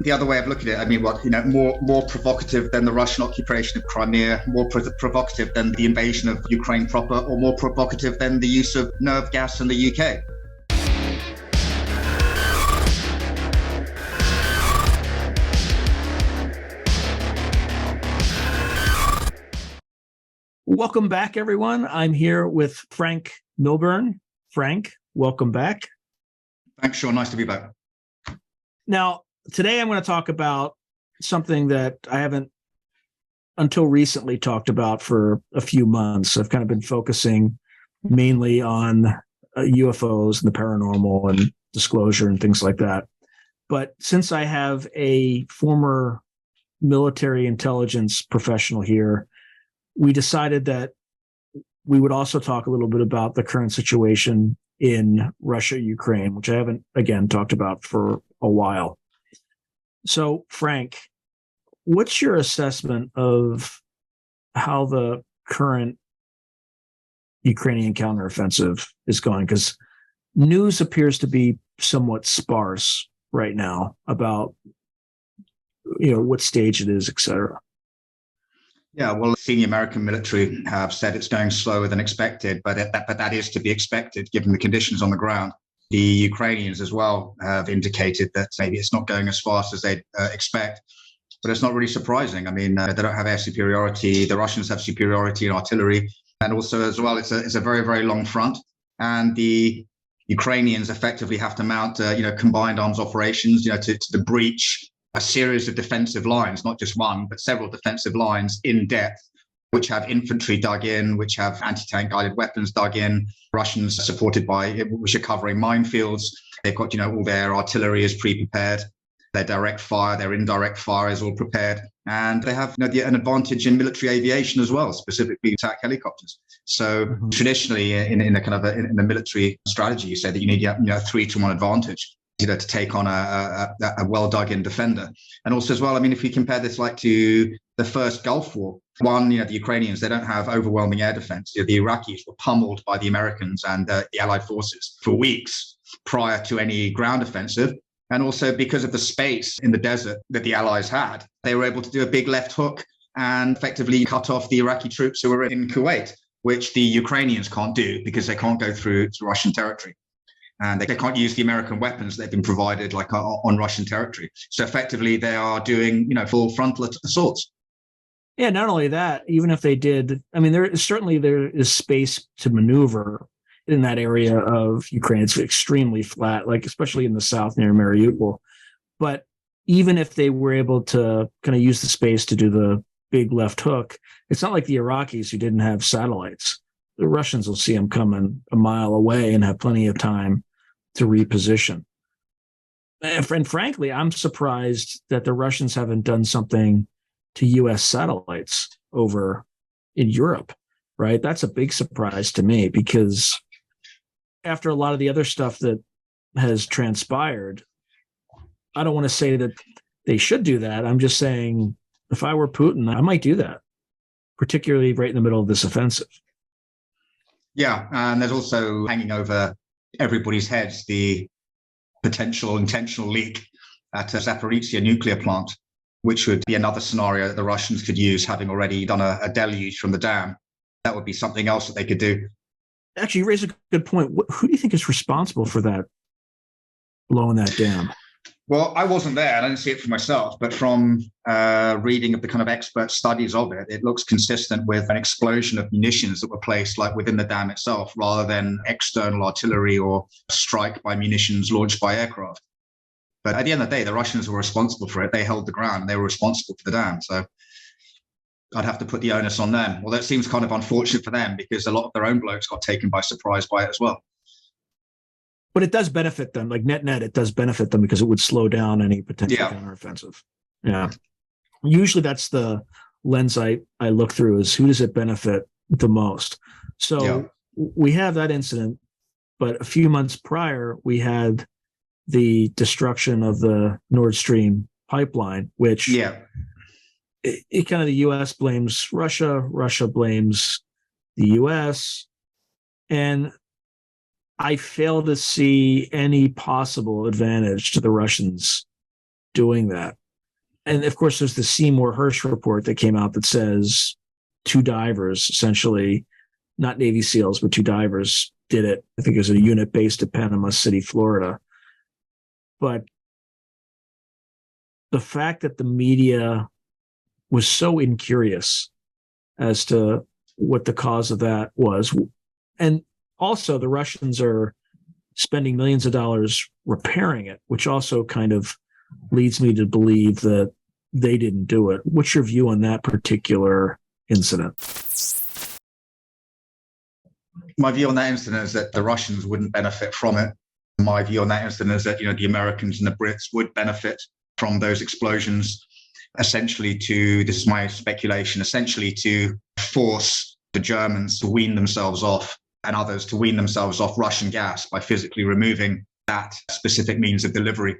the other way of looking at it, I mean, more provocative than the Russian occupation of Crimea, more provocative than the invasion of Ukraine proper, or more provocative than the use of nerve gas in the UK. Welcome back, everyone. I'm here with Franc Milburn. Frank, welcome back. Thanks, Sean. Nice to be back. Now, today I'm going to talk about something that I haven't until recently talked about for a few months. I've kind of been focusing mainly on UFOs and the paranormal and disclosure and things like that. But since I have a former military intelligence professional here, we decided that we would also talk a little bit about the current situation in Russia, Ukraine, which I haven't, again, talked about for a while. So, Frank, what's your assessment of how the current Ukrainian counteroffensive is going? Because news appears to be somewhat sparse right now about, what stage it is, et cetera. Yeah, well, senior American military have said it's going slower than expected, but that is to be expected given the conditions on the ground. The Ukrainians as well have indicated that maybe it's not going as fast as they'd expect, but it's not really surprising. I mean, they don't have air superiority. The Russians have superiority in artillery, and also as well, it's a very, very long front, and the Ukrainians effectively have to mount, combined arms operations, to breach a series of defensive lines, not just one, but several defensive lines in depth, which have infantry dug in, which have anti-tank guided weapons dug in, Russians supported by, which are covering minefields. They've got, all their artillery is pre-prepared, their direct fire, their indirect fire is all prepared. And they have an advantage in military aviation as well, specifically attack helicopters. So traditionally in the military strategy, you say that you need a 3-to-1 advantage, to take on a well-dug-in defender. And also as well, I mean, if we compare this to the first Gulf War, the Ukrainians, they don't have overwhelming air defense. The Iraqis were pummeled by the Americans and the Allied forces for weeks prior to any ground offensive. And also because of the space in the desert that the Allies had, they were able to do a big left hook and effectively cut off the Iraqi troops who were in Kuwait, which the Ukrainians can't do because they can't go through Russian territory. And they can't use the American weapons that have been provided on Russian territory. So effectively, they are doing, full frontal assaults. Yeah, not only that, even if they did, I mean, there is space to maneuver in that area of Ukraine. It's extremely flat, especially in the south near Mariupol. But even if they were able to kind of use the space to do the big left hook, it's not like the Iraqis who didn't have satellites. The Russians will see them coming a mile away and have plenty of time to reposition. And frankly, I'm surprised that the Russians haven't done something to U.S. satellites over in Europe, right? That's a big surprise to me because after a lot of the other stuff that has transpired, I don't want to say that they should do that. I'm just saying if I were Putin, I might do that, particularly right in the middle of this offensive. Yeah, and there's also hanging over everybody's heads the potential intentional leak at a Zaporizhzhia nuclear plant, which would be another scenario that the Russians could use, having already done a deluge from the dam. That would be something else that they could do. Actually, you raise a good point. Who do you think is responsible for that, blowing that dam? Well, I wasn't there, and I didn't see it for myself, but from reading of the kind of expert studies of it, it looks consistent with an explosion of munitions that were placed within the dam itself, rather than external artillery or strike by munitions launched by aircraft. But at the end of the day, the Russians were responsible for it. They held the ground. They were responsible for the dam. So I'd have to put the onus on them. Well, that seems kind of unfortunate for them because a lot of their own blokes got taken by surprise by it as well. But it does benefit them, net, it does benefit them because it would slow down any potential counteroffensive. Yeah. Usually that's the lens I look through is who does it benefit the most? So we have that incident, but a few months prior, we had the destruction of the Nordstream Pipeline, which it kind of the U.S. blames Russia, Russia blames the U.S., and I fail to see any possible advantage to the Russians doing that. And of course, there's the Seymour Hersh report that came out that says 2 divers, essentially, not Navy SEALs, but 2 divers did it. I think it was a unit based at Panama City, Florida. But the fact that the media was so incurious as to what the cause of that was, and also the Russians are spending millions of dollars repairing it, which also kind of leads me to believe that they didn't do it. What's your view on that particular incident? My view on that incident is that the Russians wouldn't benefit from it. My view on that incident is that, the Americans and the Brits would benefit from those explosions, essentially this is my speculation, essentially to force the Germans to wean themselves off and others to wean themselves off Russian gas by physically removing that specific means of delivery,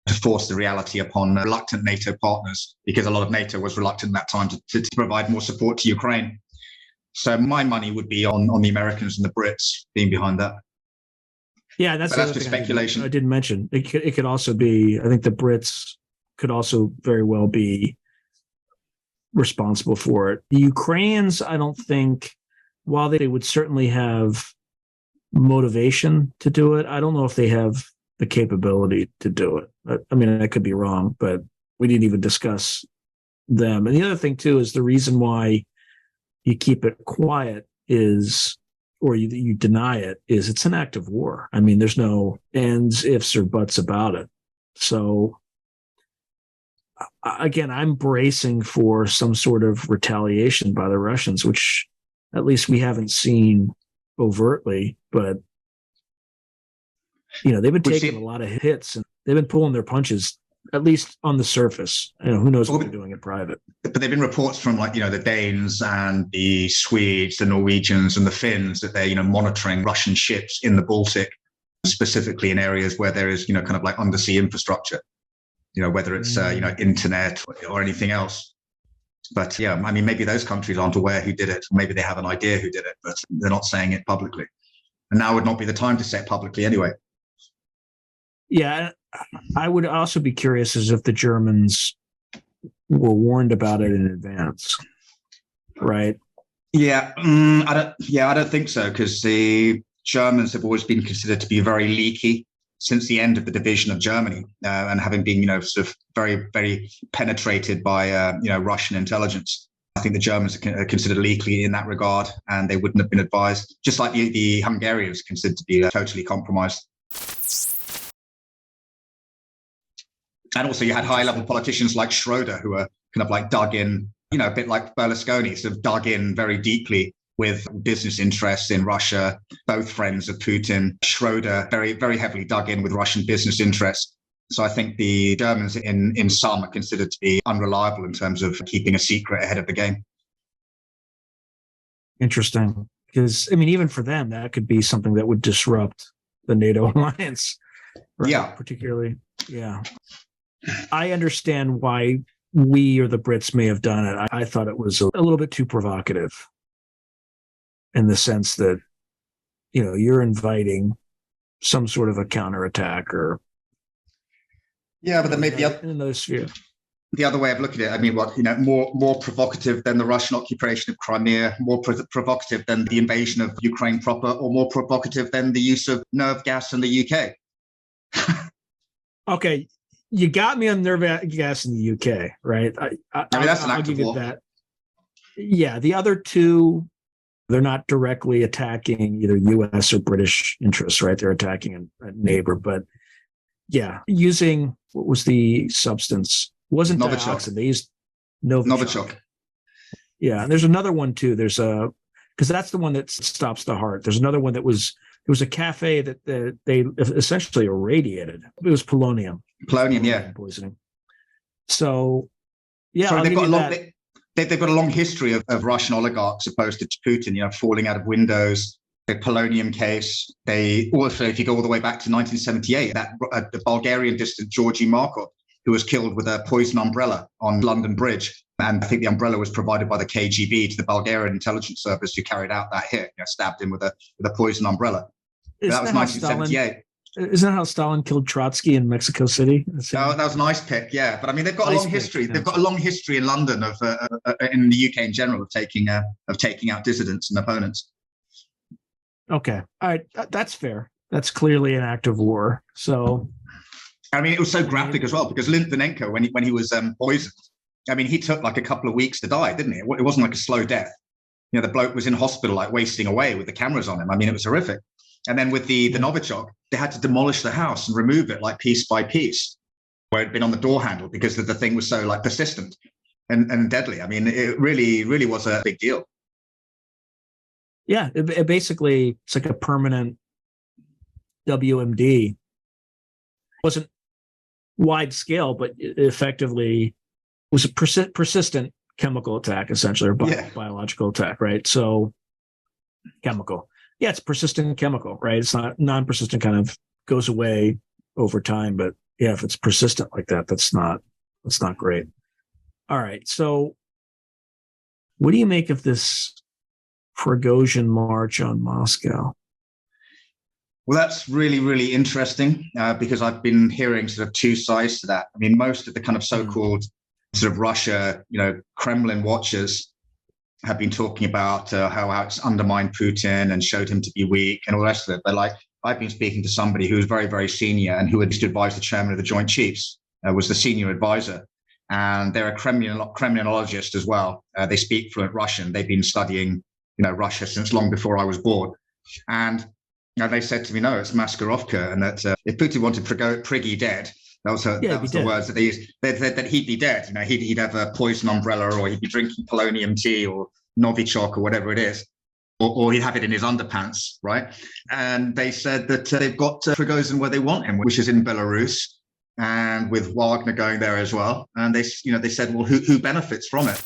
to force the reality upon reluctant NATO partners, because a lot of NATO was reluctant at that time to provide more support to Ukraine. So my money would be on the Americans and the Brits being behind that. Yeah, that's just speculation. I didn't mention. It could also be, I think the Brits could also very well be responsible for it. The Ukrainians, I don't think, while they would certainly have motivation to do it, I don't know if they have the capability to do it. I mean, I could be wrong, but we didn't even discuss them. And the other thing, too, is the reason why you keep it quiet is, or you deny it, is it's an act of war. I mean, there's no ands, ifs, or buts about it. So, again, I'm bracing for some sort of retaliation by the Russians, which at least we haven't seen overtly, but they've been taking a lot of hits and they've been pulling their punches, at least on the surface. Who knows what they're doing in private. But there've been reports from the Danes and the Swedes, the Norwegians and the Finns that they're, monitoring Russian ships in the Baltic, specifically in areas where there is, kind of like undersea infrastructure, whether it's, internet or anything else. But yeah, I mean, maybe those countries aren't aware who did it. Maybe they have an idea who did it, but they're not saying it publicly. And now would not be the time to say it publicly anyway. Yeah, I would also be curious as if the Germans were warned about it in advance, right? Yeah, I don't think so, because the Germans have always been considered to be very leaky since the end of the division of Germany, and having been, sort of very, very penetrated by, Russian intelligence. I think the Germans are considered leaky in that regard, and they wouldn't have been advised, just like the Hungarians are considered to be totally compromised. And also you had high-level politicians like Schroeder who are kind of like dug in, a bit like Berlusconi, sort of dug in very deeply with business interests in Russia, both friends of Putin. Schroeder very, very heavily dug in with Russian business interests. So I think the Germans in sum are considered to be unreliable in terms of keeping a secret ahead of the game. Interesting. Because, I mean, even for them, that could be something that would disrupt the NATO alliance. Right? Yeah. Particularly, yeah. I understand why we or the Brits may have done it. I thought it was a little bit too provocative in the sense that, you're inviting some sort of a counterattack or. Yeah, but then maybe in another sphere. The other way of looking at it, I mean, more provocative than the Russian occupation of Crimea, more provocative than the invasion of Ukraine proper, or more provocative than the use of nerve gas in the UK. Okay. You got me on nerve gas in the UK, right? I mean, that's an act of war. That. Yeah, the other two, they're not directly attacking either U.S. or British interests, right? They're attacking a neighbor. But yeah, using, what was the substance? It wasn't dioxin. They used Novichok. Yeah, and there's another one too. There's because that's the one that stops the heart. There's another one that was, it was a cafe that they essentially irradiated. It was polonium. Polonium, yeah. Poisoning. So, yeah. So they've got a long history of Russian oligarchs opposed to Putin, falling out of windows. The polonium case. They also, if you go all the way back to 1978, the Bulgarian dissident Georgy Markov, who was killed with a poison umbrella on London Bridge. And I think the umbrella was provided by the KGB to the Bulgarian intelligence service who carried out that hit, stabbed him with a poison umbrella. That was 1978. isn't that how Stalin killed Trotsky in Mexico City? Oh, that was a nice pick, yeah. But I mean, they've got a long history. Yeah. They've got a long history in London of, in the UK in general, of taking out dissidents and opponents. Okay, all right, that's fair. That's clearly an act of war. So, I mean, it was so graphic as well because Litvinenko, when he was poisoned, I mean, he took like a couple of weeks to die, didn't he? It wasn't like a slow death. You know, the bloke was in hospital, like wasting away with the cameras on him. I mean, it was horrific. And then with the Novichok, they had to demolish the house and remove it like piece by piece, where it'd been on the door handle because the thing was so like persistent and deadly. I mean, it really, really was a big deal. Yeah, it basically, it's like a permanent WMD. It wasn't wide scale, but it effectively was a persistent chemical attack, essentially, or biological attack, right? So chemical. Yeah, it's persistent chemical, right? It's not non-persistent, kind of goes away over time. But yeah, if it's persistent like that, that's not great. All right. So what do you make of this Prigozhin march on Moscow? Well, that's really, really interesting because I've been hearing sort of two sides to that. I mean, most of the kind of so-called sort of Russia, Kremlin watchers have been talking about how it's undermined Putin and showed him to be weak and all the rest of it. But like, I've been speaking to somebody who was very, very senior and who had just advised the chairman of the Joint Chiefs, was the senior advisor. And they're a Kremlinologist as well. They speak fluent Russian. They've been studying, Russia since long before I was born. And they said to me, no, it's Maskarovka. And that if Putin wanted Priggy dead, that was the words that they used, that he'd be dead. He'd have a poison umbrella, or he'd be drinking polonium tea or Novichok or whatever it is, or he'd have it in his underpants, right? And they said that they've got Prigozhin where they want him, which is in Belarus, and with Wagner going there as well. And they said, well, who benefits from it?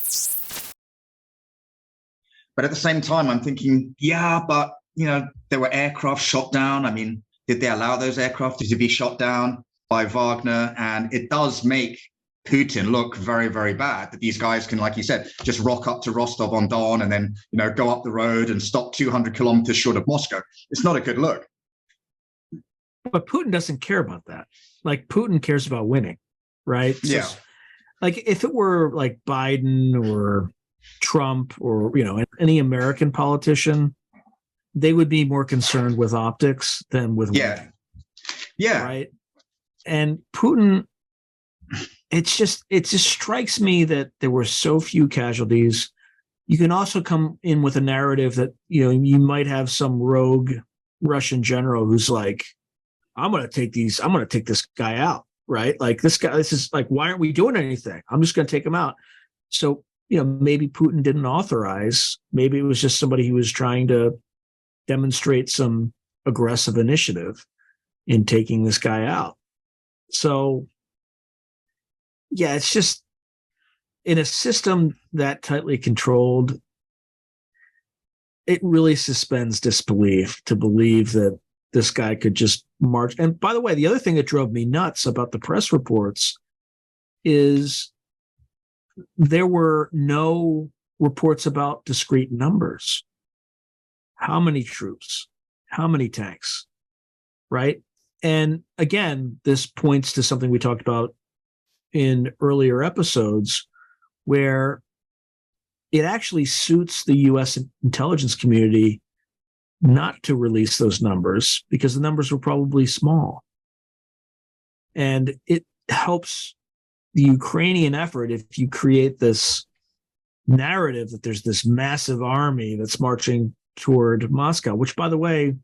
But at the same time, I'm thinking, yeah, but there were aircraft shot down. I mean, did they allow those aircraft to be shot down by Wagner? And it does make Putin look very, very bad that these guys can, like you said, just rock up to Rostov-on-Don and then, go up the road and stop 200 kilometers short of Moscow. It's not a good look. But Putin doesn't care about that. Like, Putin cares about winning, right? So, yeah. Like, if it were like Biden or Trump or, any American politician, they would be more concerned with optics than with winning. Yeah. Right. And Putin, it just strikes me that there were so few casualties. You can also come in with a narrative that, you might have some rogue Russian general who's like, I'm going to take this guy out, right? Like, this is like, why aren't we doing anything? I'm just going to take him out. So, maybe Putin didn't authorize, maybe it was just somebody who was trying to demonstrate some aggressive initiative in taking this guy out. So, yeah, it's just, in a system that tightly controlled, it really suspends disbelief to believe that this guy could just march. And by the way, the other thing that drove me nuts about the press reports is there were no reports about discrete numbers. How many troops? How many tanks? Right? And again, this points to something we talked about in earlier episodes, where it actually suits the U.S. intelligence community not to release those numbers because the numbers were probably small. And it helps the Ukrainian effort if you create this narrative that there's this massive army that's marching toward Moscow, which, by the way,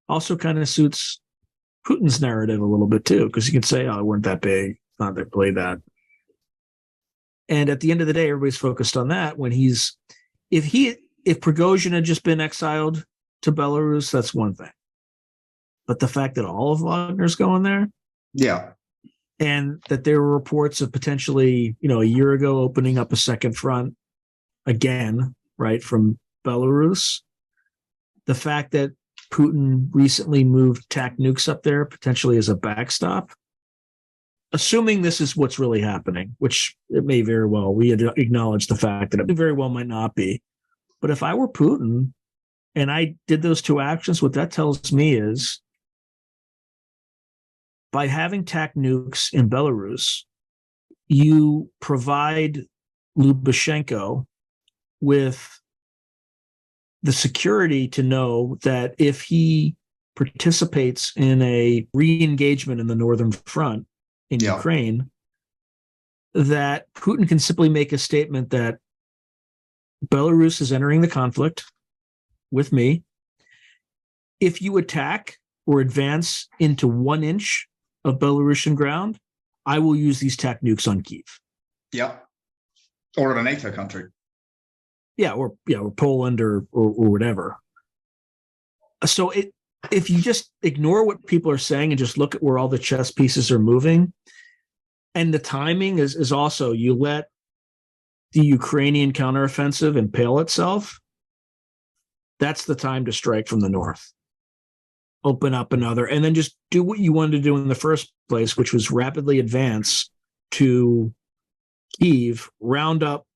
also kind of suits Putin's narrative a little bit too, because you can say, oh, it weren't that big, not that play that. And at the end of the day, everybody's focused on that. When if Prigozhin had just been exiled to Belarus, that's one thing. But the fact that all of Wagner's going there, yeah, and that there were reports of potentially, a year ago opening up a second front again, right, from Belarus. The fact that Putin recently moved TAC nukes up there potentially as a backstop, assuming this is what's really happening, which it may very well, we acknowledge the fact that it very well might not be. But if I were Putin and I did those two actions, what that tells me is by having TAC nukes in Belarus, you provide Lukashenko with the security to know that if he participates in a re-engagement in the Northern Front in Ukraine, that Putin can simply make a statement that Belarus is entering the conflict with me. If you attack or advance into 1 inch of Belarusian ground, I will use these TAC nukes on Kyiv. Yeah. Or in a NATO country. Or Poland or whatever. So if you just ignore what people are saying and just look at where all the chess pieces are moving, and the timing is also, you let the Ukrainian counteroffensive impale itself, that's the time to strike from the north. Open up another, and then just do what you wanted to do in the first place, which was rapidly advance to Kyiv, round up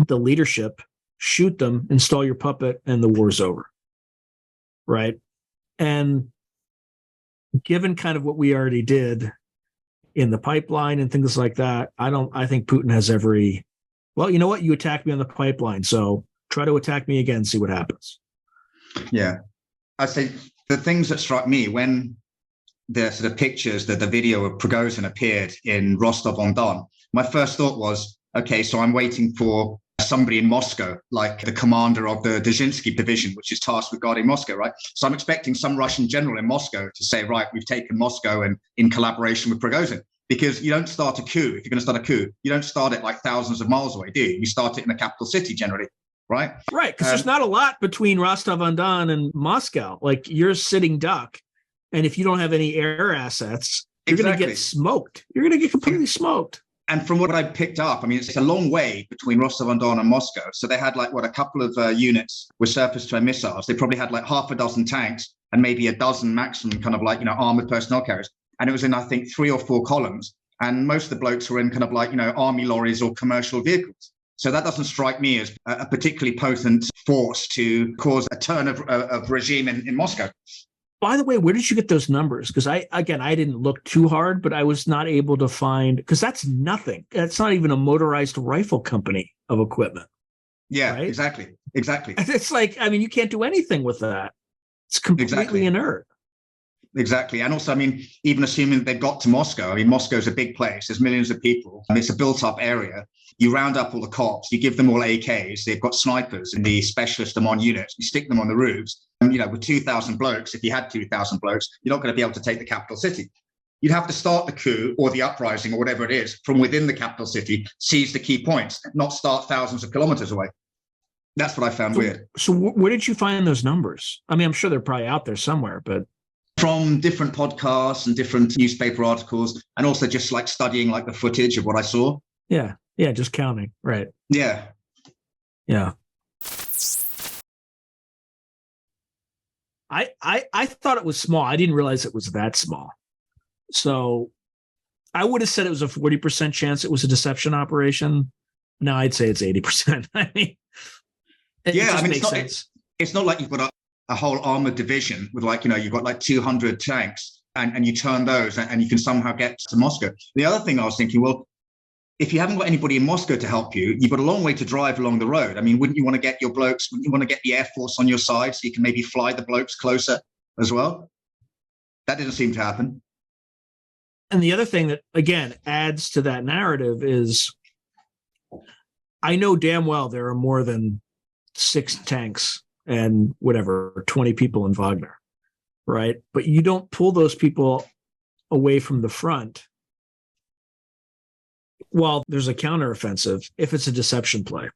the leadership, shoot them, install your puppet, and the war's over. Right? And given kind of what we already did in the pipeline and things like that, I think Putin has every, well, you know what? You attacked me on the pipeline, so try to attack me again, see what happens. Yeah. I'd say the things that struck me when the sort of pictures, the video of Prigozhin appeared in Rostov-on-Don, my first thought was, okay, so I'm waiting for somebody in Moscow, like the commander of the Dzerzhinsky division, which is tasked with guarding Moscow, right? So I'm expecting some Russian general in Moscow to say, right, we've taken Moscow, and in collaboration with Prigozhin. Because you don't start a coup. If you're going to start a coup, you don't start it like thousands of miles away, do you? You start it in the capital city generally, right? Right, because there's not a lot between Rostov-on-Don and Moscow. Like, you're sitting duck, and if you don't have any air assets, you're going to get smoked. You're going to get completely smoked. And from what I picked up, I mean, it's a long way between Rostov-on-Don and Moscow. So they had a couple of units with surface-to-air missiles. They probably had like half a dozen tanks and maybe a dozen maximum kind of armored personnel carriers. And it was in, I think, 3 or 4 columns. And most of the blokes were in kind of army lorries or commercial vehicles. So that doesn't strike me as a particularly potent force to cause a turn of regime in Moscow. By the way, where did you get those numbers? Because I didn't look too hard, but I was not able to find, because that's nothing. That's not even a motorized rifle company of equipment. Yeah, right? Exactly. It's like, I mean, you can't do anything with that. It's completely inert. Exactly. And also, I mean, even assuming they've got to Moscow, I mean, Moscow's a big place. There's millions of people. It's a built-up area. You round up all the cops. You give them all AKs. They've got snipers in the specialist among units. You stick them on the roofs. And, with 2,000 blokes, if you had 2,000 blokes, you're not going to be able to take the capital city. You'd have to start the coup or the uprising or whatever it is from within the capital city, seize the key points, not start thousands of kilometers away. That's what I found weird. So where did you find those numbers? I mean, I'm sure they're probably out there somewhere, but... From different podcasts and different newspaper articles, and also just studying the footage of what I saw. Yeah, just counting, right? Yeah. I thought it was small. I didn't realize it was that small. So I would have said it was a 40% chance it was a deception operation. Now I'd say it's 80%. I mean, it makes sense. It's not like you've got a whole armored division with you've got 200 tanks and you turn those and you can somehow get to Moscow. The other thing I was thinking, well, if you haven't got anybody in Moscow to help you, you've got a long way to drive along the road. I mean, wouldn't you want to get your blokes, wouldn't you want to get the Air Force on your side so you can maybe fly the blokes closer as well? That didn't seem to happen. And the other thing that, again, adds to that narrative is I know damn well there are more than 6 tanks and 20 people in Wagner, right? But you don't pull those people away from the front while there's a counteroffensive if it's a deception play,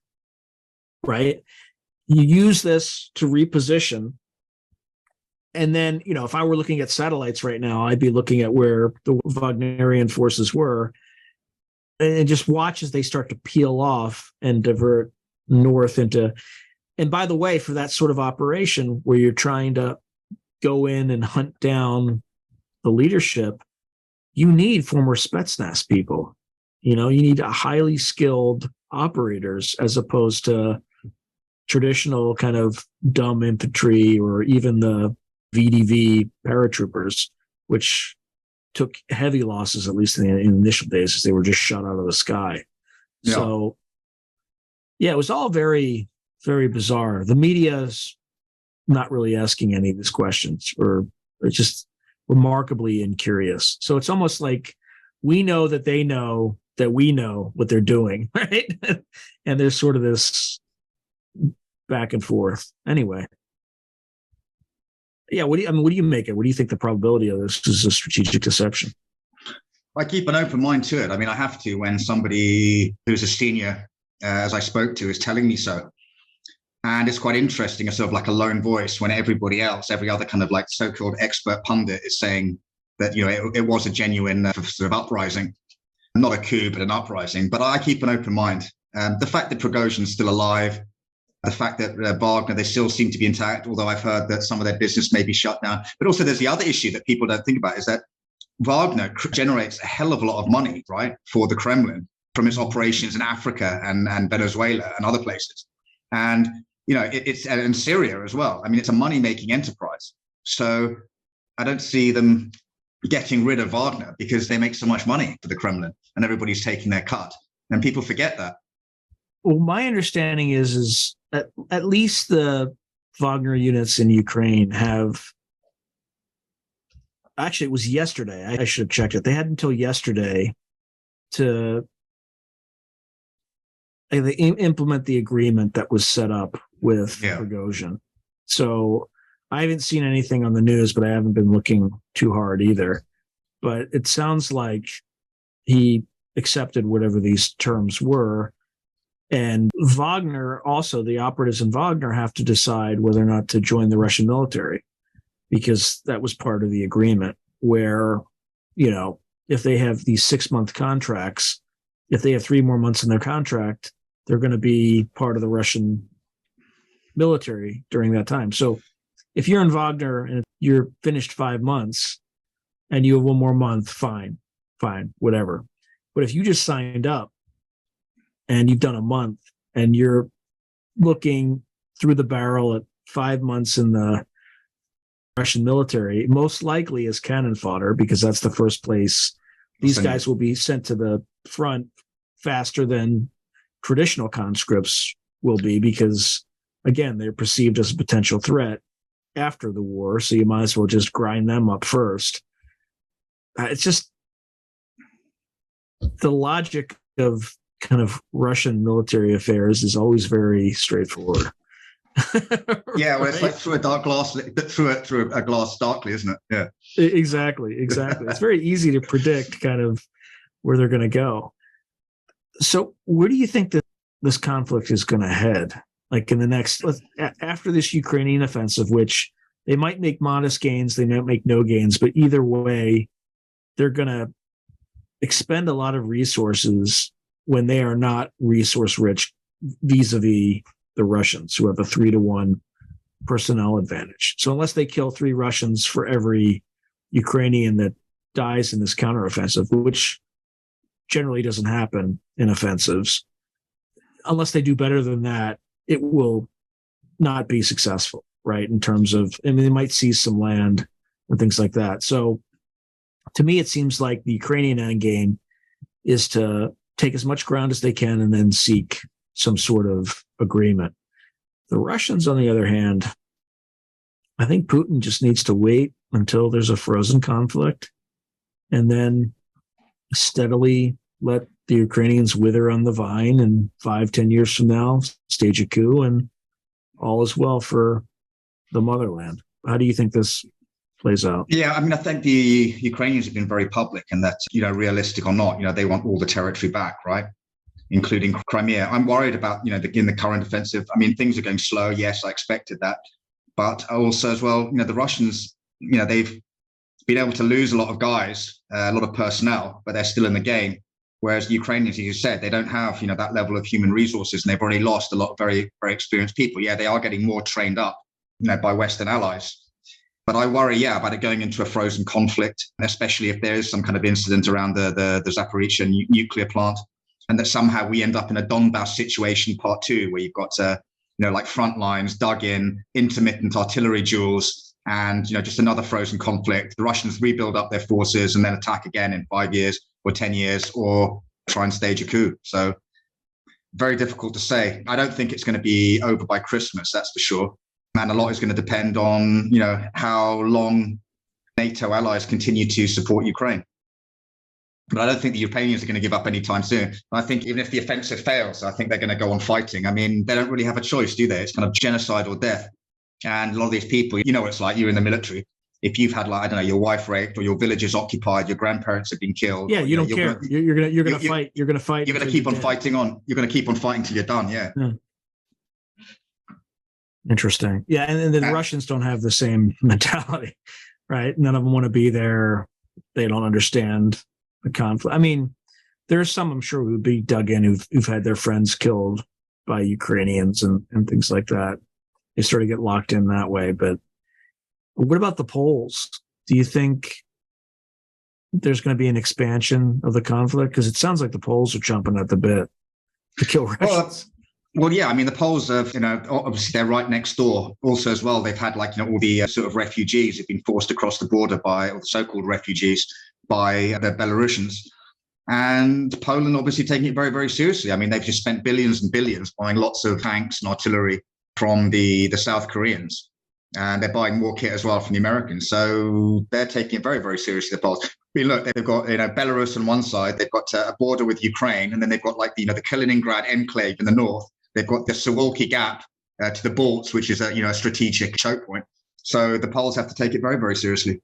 right? You use this to reposition. And then, if I were looking at satellites right now, I'd be looking at where the Wagnerian forces were and just watch as they start to peel off and divert north into... And by the way, for that sort of operation where you're trying to go in and hunt down the leadership, you need former Spetsnaz people. You need highly skilled operators as opposed to traditional kind of dumb infantry or even the VDV paratroopers, which took heavy losses, at least in the initial days, as they were just shot out of the sky. Yeah. So, yeah, it was all very, very bizarre. The media's not really asking any of these questions, or it's just remarkably incurious. So it's almost like we know that they know that we know what they're doing, right? And there's sort of this back and forth. Anyway. Yeah, what do you make it? What do you think the probability of this is a strategic deception? I keep an open mind to it. I mean, I have to when somebody who's a senior, as I spoke to, is telling me so. And it's quite interesting, sort of like a lone voice when everybody else, every other kind of like so-called expert pundit is saying that, it was a genuine sort of uprising, not a coup, but an uprising. But I keep an open mind. The fact that Prigozhin's still alive, the fact that Wagner, they still seem to be intact, although I've heard that some of their business may be shut down. But also there's the other issue that people don't think about is that Wagner generates a hell of a lot of money, right, for the Kremlin from its operations in Africa and Venezuela and other places. And, it's in Syria as well. I mean, it's a money-making enterprise. So I don't see them getting rid of Wagner because they make so much money for the Kremlin and everybody's taking their cut. And people forget that. Well, my understanding is at least the Wagner units in Ukraine have, actually it was yesterday, I should have checked it. They had until yesterday to implement the agreement that was set up with Prigozhin. So I haven't seen anything on the news, but I haven't been looking too hard either. But it sounds like he accepted whatever these terms were. And Wagner, also the operatives in Wagner, have to decide whether or not to join the Russian military, because that was part of the agreement where, if they have these 6-month contracts, if they have 3 more months in their contract, they're going to be part of the Russian military during that time. So if you're in Wagner and you're finished 5 months and you have 1 more month, fine, whatever. But if you just signed up and you've done a month and you're looking through the barrel at 5 months in the Russian military, most likely as cannon fodder, because that's the first place these guys will be sent to the front faster than traditional conscripts will be, because again, they're perceived as a potential threat after the war. So you might as well just grind them up first. It's just the logic of kind of Russian military affairs is always very straightforward. Yeah, well, it's like through a dark glass, through a glass darkly, isn't it? Yeah, exactly. It's very easy to predict kind of where they're going to go. So where do you think that this conflict is going to head? Like in the next, after this Ukrainian offensive, which they might make modest gains, they might make no gains, but either way, they're going to expend a lot of resources when they are not resource rich vis-a-vis the Russians, who have a 3-to-1 personnel advantage. So unless they kill 3 Russians for every Ukrainian that dies in this counteroffensive, which generally doesn't happen in offensives, unless they do better than that, it will not be successful, right? In terms of, they might seize some land and things like that. So to me, it seems like the Ukrainian endgame is to take as much ground as they can and then seek some sort of agreement. The Russians, on the other hand, I think Putin just needs to wait until there's a frozen conflict and then steadily let the Ukrainians wither on the vine, and 5-10 years from now, stage a coup, and all is well for the motherland. How do you think this plays out? Yeah, I think the Ukrainians have been very public, and that, realistic or not, they want all the territory back, right? Including Crimea. I'm worried about, in the current offensive. Things are going slow. Yes, I expected that. But also as well, the Russians, they've been able to lose a lot of guys, a lot of personnel, but they're still in the game. Whereas the Ukrainians, as you said, they don't have, that level of human resources, and they've already lost a lot of very, very experienced people. Yeah, they are getting more trained up, by Western allies. But I worry, about it going into a frozen conflict, especially if there is some kind of incident around the Zaporizhzhia nuclear plant, and that somehow we end up in a Donbass situation part 2, where you've got, like front lines dug in, intermittent artillery duels, and just another frozen conflict. The Russians rebuild up their forces and then attack again in 5 years or 10 years, or try and stage a coup. So very difficult to say. I don't think it's going to be over by Christmas, that's for sure. And a lot is going to depend on, how long NATO allies continue to support Ukraine. But I don't think the Ukrainians are going to give up anytime soon. I think even if the offensive fails, I think they're going to go on fighting. I mean, they don't really have a choice, do they? It's kind of genocide or death. And a lot of these people, it's like you're in the military. If you've had, your wife raped or your village is occupied, your grandparents have been killed. Yeah, you don't care. You're gonna fight. You're gonna fight. You're gonna keep on fighting on. You're gonna keep on fighting till you're done. Yeah. Interesting. Yeah, and the Russians don't have the same mentality, right? None of them want to be there. They don't understand the conflict. I mean, there's some, I'm sure, who would be dug in who've had their friends killed by Ukrainians and things like that. They sort of get locked in that way. But what about the Poles? Do you think there's going to be an expansion of the conflict? Because it sounds like the Poles are chomping at the bit to kill Russians. Well, yeah. I mean, the Poles have, obviously they're right next door. Also, as well, they've had all the sort of refugees who've been forced across the border or the so-called refugees by the Belarusians. And Poland obviously taking it very, very seriously. I mean, they've just spent billions and billions buying lots of tanks and artillery from the South Koreans. And they're buying more kit as well from the Americans. So they're taking it very, very seriously, the Poles. I mean, look, they've got, Belarus on one side, they've got a border with Ukraine, and then they've got the Kaliningrad enclave in the north. They've got the Suwalki Gap to the Balts, which is a strategic choke point. So the Poles have to take it very, very seriously.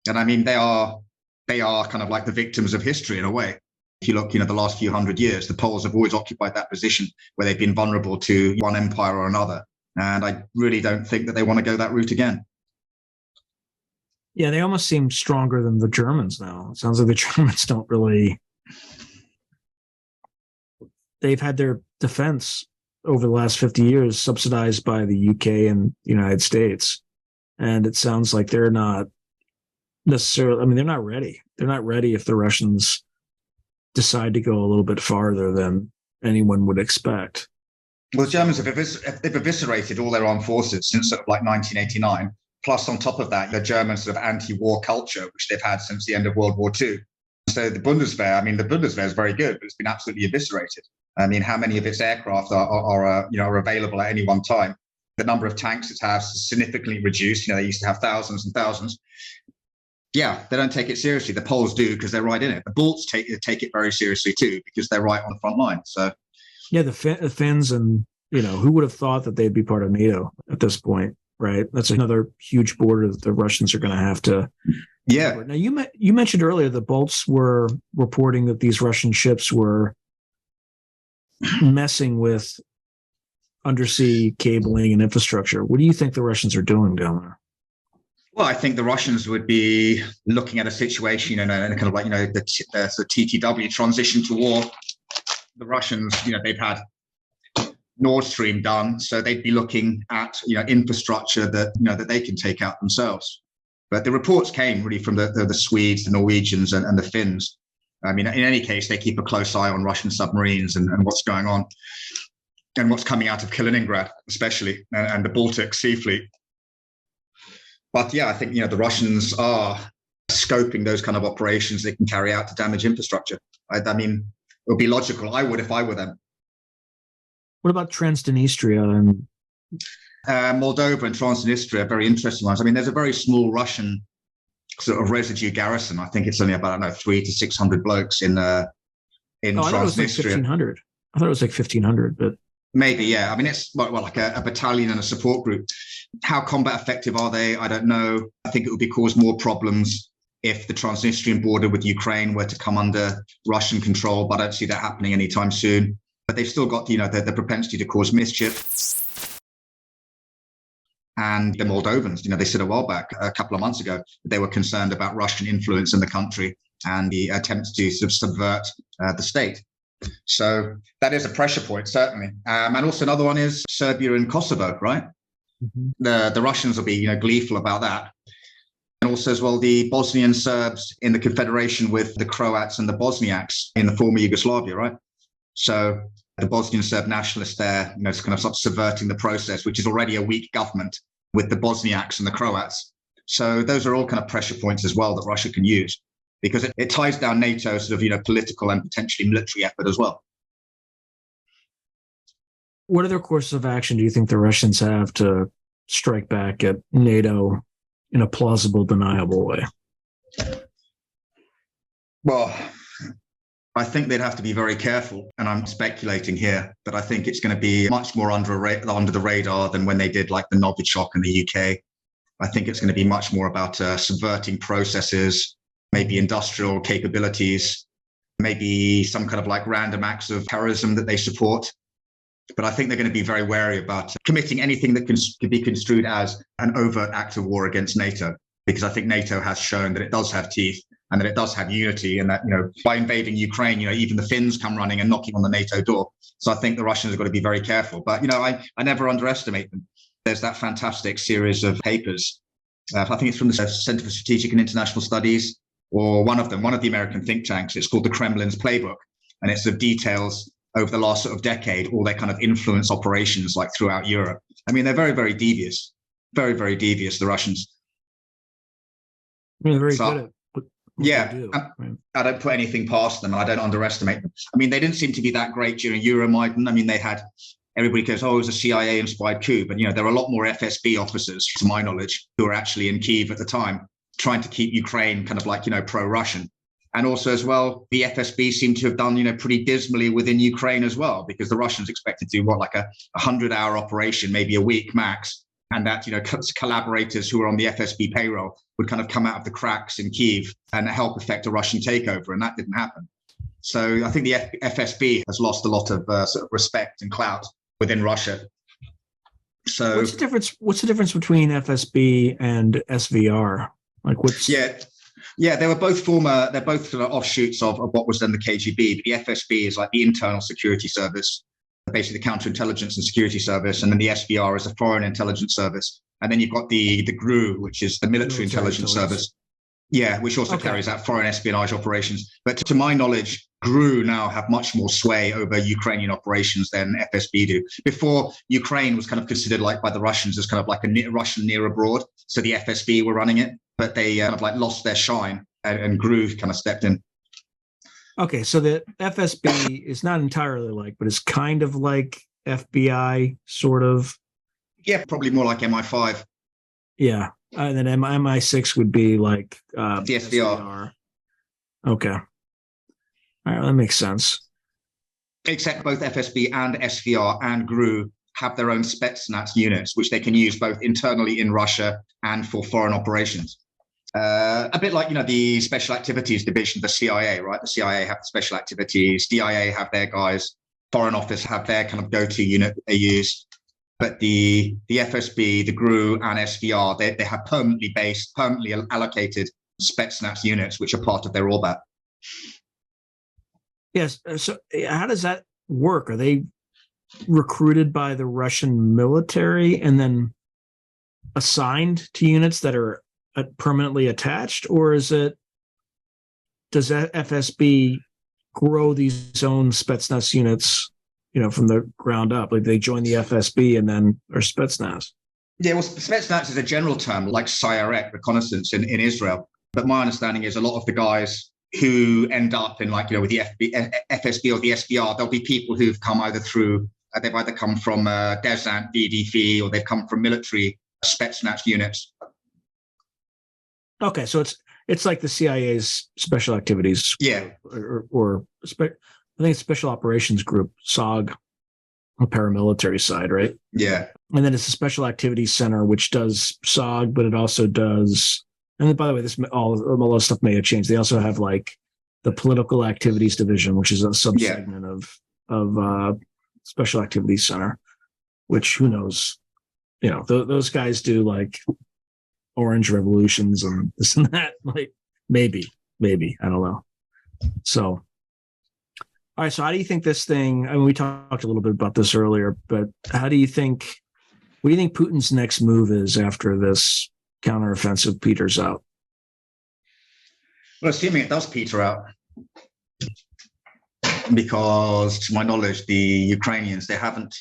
And I mean, they are kind of like the victims of history in a way. If you look, the last few hundred years, the Poles have always occupied that position where they've been vulnerable to one empire or another. And I really don't think that they want to go that route again. Yeah, they almost seem stronger than the Germans now. It sounds like the Germans don't really... They've had their defense over the last 50 years subsidized by the UK and the United States. And it sounds like they're not necessarily... they're not ready. They're not ready if the Russians decide to go a little bit farther than anyone would expect. Well, the Germans they've eviscerated all their armed forces since 1989. Plus, on top of that, the German sort of anti-war culture, which they've had since the end of World War II. So the Bundeswehr is very good, but it's been absolutely eviscerated. I mean, how many of its aircraft are available at any one time? The number of tanks it has significantly reduced. They used to have thousands and thousands. Yeah, they don't take it seriously. The Poles do because they're right in it. The Balts take it very seriously too because they're right on the front line. So. Yeah, the Finns and, who would have thought that they'd be part of NATO at this point, right? That's another huge border that the Russians are going to have to. Yeah. Now, you mentioned earlier the Balts were reporting that these Russian ships were messing with undersea cabling and infrastructure. What do you think the Russians are doing down there? Well, I think the Russians would be looking at a situation, and kind of like, the sort of TTW transition to war. The Russians, they've had Nordstream done, so they'd be looking at, infrastructure that they can take out themselves. But the reports came really from the Swedes, the Norwegians, and the Finns. I mean, in any case, they keep a close eye on Russian submarines and what's going on and what's coming out of Kaliningrad, especially, and the Baltic Sea Fleet. But yeah, I think, the Russians are scoping those kind of operations they can carry out to damage infrastructure. I mean, it would be logical. I would if I were them. What about Transnistria and Moldova and Transnistria? Very interesting ones. I mean, there's a very small Russian sort of residue garrison. I think it's only about 300 to 600 blokes in Transnistria. I thought it was like 1,500. I thought it was like 1,500, but maybe, yeah. I mean, it's like a battalion and a support group. How combat effective are they? I don't know. I think it would cause more problems if the Transnistrian border with Ukraine were to come under Russian control, but I don't see that happening anytime soon. But they've still got, the propensity to cause mischief. And the Moldovans, they said a while back, a couple of months ago, that they were concerned about Russian influence in the country and the attempts to subvert the state. So that is a pressure point, certainly. And also another one is Serbia and Kosovo, right? Mm-hmm. The Russians will be, gleeful about that. And also as well, the Bosnian Serbs in the confederation with the Croats and the Bosniaks in the former Yugoslavia, right? So the Bosnian Serb nationalists there, it's kind of subverting the process, which is already a weak government with the Bosniaks and the Croats. So those are all kind of pressure points as well that Russia can use, because it ties down NATO's sort of, political and potentially military effort as well. What other courses of action do you think the Russians have to strike back at NATO in a plausible, deniable way? Well, I think they'd have to be very careful, and I'm speculating here, but I think it's going to be much more under the radar than when they did like the Novichok in the UK. I think it's going to be much more about subverting processes, maybe industrial capabilities, maybe some kind of like random acts of terrorism that they support. But I think they're going to be very wary about committing anything that can be construed as an overt act of war against NATO, because I think NATO has shown that it does have teeth and that it does have unity, and that, by invading Ukraine, even the Finns come running and knocking on the NATO door. So I think the Russians have got to be very careful. But, I never underestimate them. There's that fantastic series of papers. I think it's from the Center for Strategic and International Studies, or one of the American think tanks. It's called the Kremlin's Playbook. And it's of details over the last sort of decade, all their kind of influence operations like throughout Europe. I mean, they're very, very devious, very, very devious, the Russians. They're very good at what yeah, they do. Right. I don't put anything past them, and I don't underestimate them. I mean, they didn't seem to be that great during Euromaidan. I mean, they had, everybody goes, oh, it was a CIA-inspired coup. But, there are a lot more FSB officers, to my knowledge, who were actually in Kyiv at the time, trying to keep Ukraine kind of like, pro-Russian. And also as well, the FSB seemed to have done, pretty dismally within Ukraine as well, because the Russians expected to do like a 100-hour operation, maybe a week max. And that, collaborators who were on the FSB payroll would kind of come out of the cracks in Kyiv and help effect a Russian takeover. And that didn't happen. So I think the FSB has lost a lot of sort of respect and clout within Russia. So what's the difference between FSB and SVR? Like what's Yeah, they're both sort of offshoots of what was then the KGB. But the FSB is like the internal security service, basically the counterintelligence and security service, and then the SVR is the foreign intelligence service. And then you've got the GRU, which is the military intelligence service. Yeah, which also carries out foreign espionage operations. But to my knowledge, GRU now have much more sway over Ukrainian operations than FSB do. Before, Ukraine was kind of considered like by the Russians as kind of like a Russian near abroad. So the FSB were running it, but they kind of like lost their shine, and GRU kind of stepped in. Okay, so the FSB is not entirely like, but it's kind of like FBI, sort of. Yeah, probably more like MI5. Yeah, and then MI6 would be like the SVR. Okay, all right, that makes sense. Except both FSB and SVR and GRU have their own Spetsnaz units, which they can use both internally in Russia and for foreign operations. A bit like, the Special Activities Division, the CIA, right? The CIA have the Special Activities, DIA have their guys, Foreign Office have their kind of go-to unit that they use. But the FSB, the GRU and SVR, they have permanently allocated Spetsnaz units, which are part of their orbit. Yes. So how does that work? Are they recruited by the Russian military and then assigned to units that are permanently attached, or does that FSB grow these own Spetsnaz units, from the ground up? Like they join the FSB and then are Spetsnaz? Yeah, well, Spetsnaz is a general term like Sayeret, reconnaissance in Israel. But my understanding is a lot of the guys who end up in with the FSB or the SVR, there'll be people who've come either through, they've either come from Desant, VDV, or they've come from military Spetsnaz units. Okay, so it's like the CIA's Special Activities, or I think it's Special Operations Group, SOG, the paramilitary side, right? Yeah, and then it's the Special Activities Center, which does SOG, but it also does. And then, by the way, all this stuff may have changed. They also have like the Political Activities Division, which is a subsegment of Special Activities Center, which who knows, those guys do like orange revolutions and this and that, like maybe I don't know. So all right, so how do you think this thing, I mean, we talked a little bit about this earlier, but what do you think Putin's next move is after this counteroffensive peters out? Well, assuming it does peter out, because to my knowledge, the Ukrainians, they haven't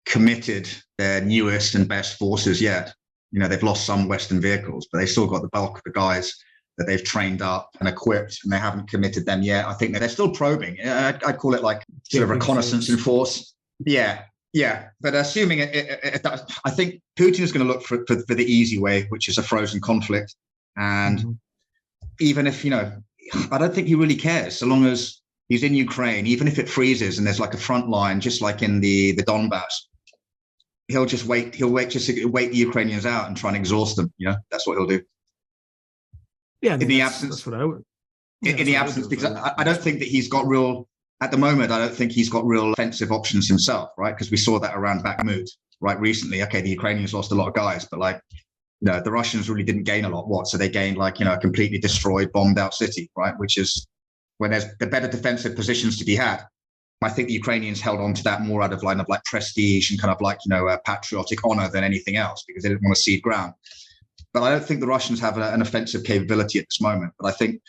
committed their newest and best forces yet. they've lost some Western vehicles, but they still got the bulk of the guys that they've trained up and equipped, and they haven't committed them yet. I think that they're still probing. I'd call it like sort of reconnaissance in force. Yeah. But assuming I think Putin is going to look for the easy way, which is a frozen conflict. And even if, I don't think he really cares, so long as he's in Ukraine, even if it freezes and there's like a front line, just like in the Donbass, he'll wait the Ukrainians out and try and exhaust them. That's what he'll do. Yeah. In the absence, that's what I would. In the absence, because I don't think that he's got real, at the moment, I don't think he's got real offensive options himself, right? Because we saw that around Bakhmut, right, recently. Okay, the Ukrainians lost a lot of guys, but the Russians really didn't gain a lot. What? So they gained a completely destroyed, bombed out city, right? Which is when there's the better defensive positions to be had. I think the Ukrainians held on to that more out of prestige and kind of patriotic honor than anything else, because they didn't want to cede ground. But I don't think the Russians have an offensive capability at this moment. But I think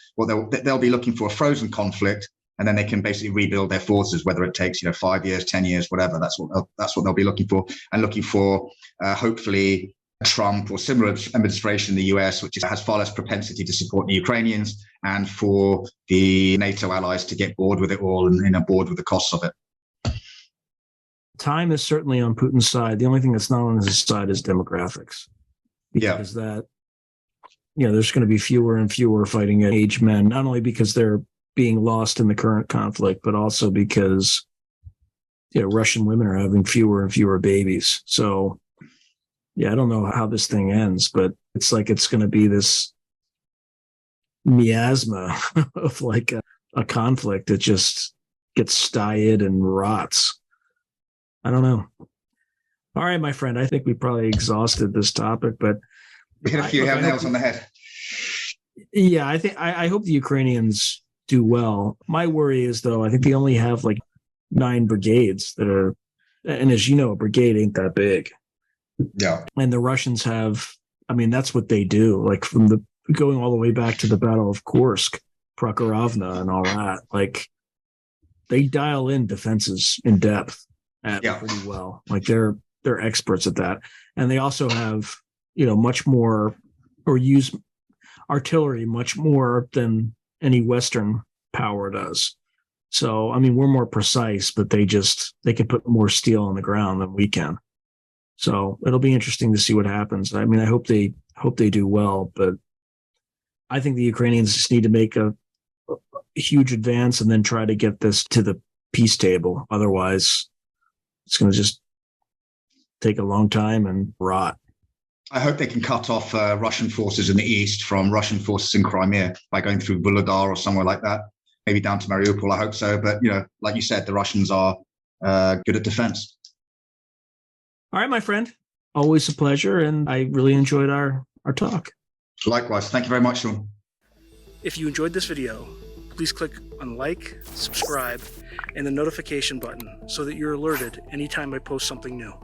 they'll be looking for a frozen conflict, and then they can basically rebuild their forces, whether it takes 5 years, 10 years, whatever. That's what they'll be looking for, and looking for hopefully Trump or similar administration in the US, which has far less propensity to support the Ukrainians, and for the NATO allies to get bored with it all and bored with the costs of it. Time is certainly on Putin's side. The only thing that's not on his side is demographics. Because there's going to be fewer and fewer fighting age men, not only because they're being lost in the current conflict, but also because Russian women are having fewer and fewer babies. So I don't know how this thing ends, but it's it's going to be this miasma of a conflict that just gets styed and rots. I don't know. All right, my friend, I think we probably exhausted this topic, but we hit a few nails on the head. Yeah, I hope the Ukrainians do well. My worry is, though, I think they only have 9 brigades that are, and as you know, a brigade ain't that big. Yeah. And the Russians have, that's what they do. From going all the way back to the Battle of Kursk, Prokhorovna and all that, they dial in defenses in depth pretty well. They're experts at that. And they also have, much more, or use artillery much more than any Western power does. So, we're more precise, but they can put more steel on the ground than we can. So it'll be interesting to see what happens. I hope they do well, but I think the Ukrainians just need to make a huge advance and then try to get this to the peace table. Otherwise, it's going to just take a long time and rot. I hope they can cut off Russian forces in the east from Russian forces in Crimea by going through Volodar or somewhere like that, maybe down to Mariupol. I hope so. But, like you said, the Russians are good at defense. All right, my friend. Always a pleasure. And I really enjoyed our talk. Likewise. Thank you very much, Sean. If you enjoyed this video, please click on like, subscribe, and the notification button so that you're alerted anytime I post something new.